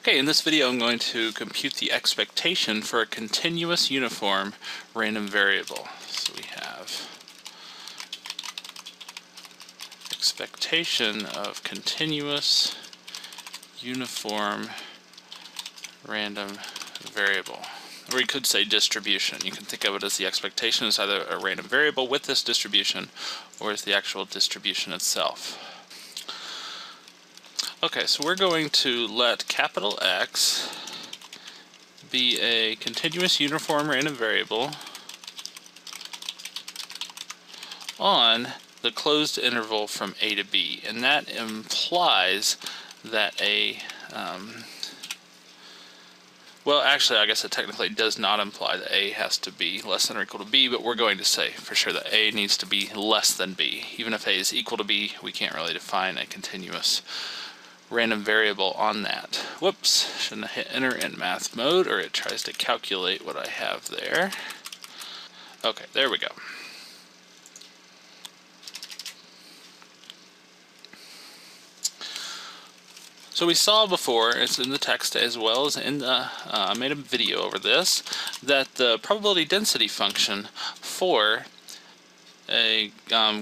Okay, in this video I'm going to compute the expectation for a continuous uniform random variable. So we have expectation of continuous uniform random variable. Or you could say distribution. You can think of it as the expectation as either a random variable with this distribution or as the actual distribution itself. Okay, so we're going to let capital X be a continuous uniform random variable on the closed interval from A to B, and that implies that well, actually, I guess it technically does not imply that A has to be less than or equal to B, but we're going to say for sure that A needs to be less than B. Even if A is equal to B, we can't really define a continuous random variable on that. Whoops, shouldn't have hit enter in math mode, or it tries to calculate what I have there. Okay, there we go. So we saw before, it's in the text as well as in the, I made a video over this, that the probability density function for a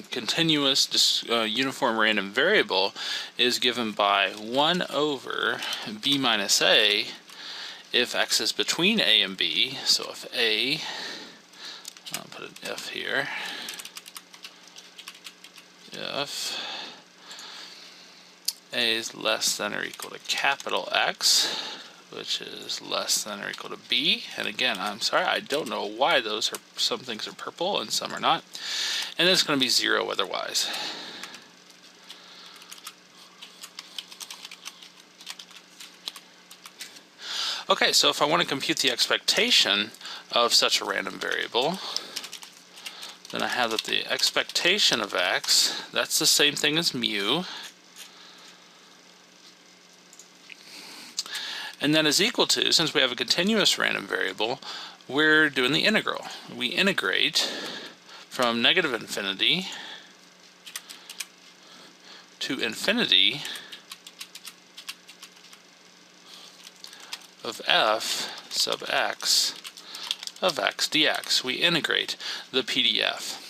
continuous uniform random variable is given by 1 over b minus a if x is between a and b. So if a, I'll put an if here, if a is less than or equal to capital X, which is less than or equal to B. And again, I'm sorry, I don't know why those are, some things are purple and some are not. And then it's going to be 0 otherwise. Okay, so if I want to compute the expectation of such a random variable, then I have that the expectation of X, that's the same thing as mu, and that is equal to, since we have a continuous random variable, we're doing the integral. We integrate from negative infinity to infinity of f sub x of x dx. We integrate the PDF.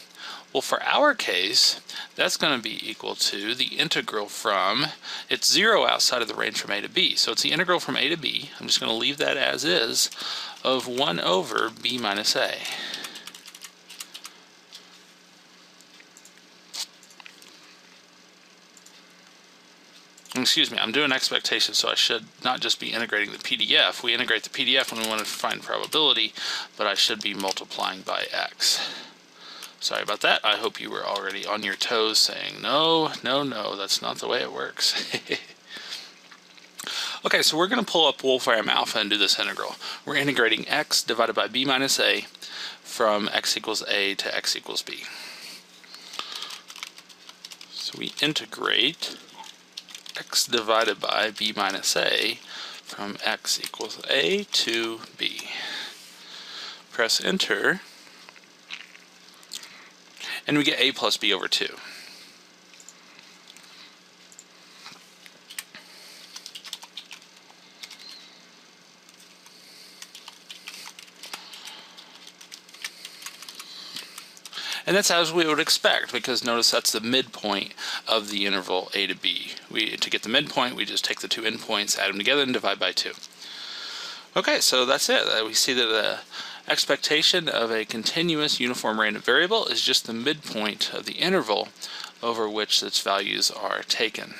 Well, for our case, that's going to be equal to the integral from, it's 0 outside of the range from a to b, so it's the integral from a to b, I'm just going to leave that as is, of 1 over b minus a. Excuse me, I'm doing expectation, so I should not just be integrating the PDF. We integrate the PDF when we want to find probability, but I should be multiplying by x. Sorry about that. I hope you were already on your toes saying, no, no, no, that's not the way it works. Okay, so we're going to pull up Wolfram Alpha and do this integral. We're integrating x divided by b minus a from x equals a to x equals b. So we integrate x divided by b minus a from x equals a to b. Press enter, and we get a plus b over 2. And that's as we would expect, because notice that's the midpoint of the interval a to b. To get the midpoint, we just take the two endpoints, add them together, and divide by 2. Okay, so that's it. We see that the expectation of a continuous uniform random variable is just the midpoint of the interval over which its values are taken.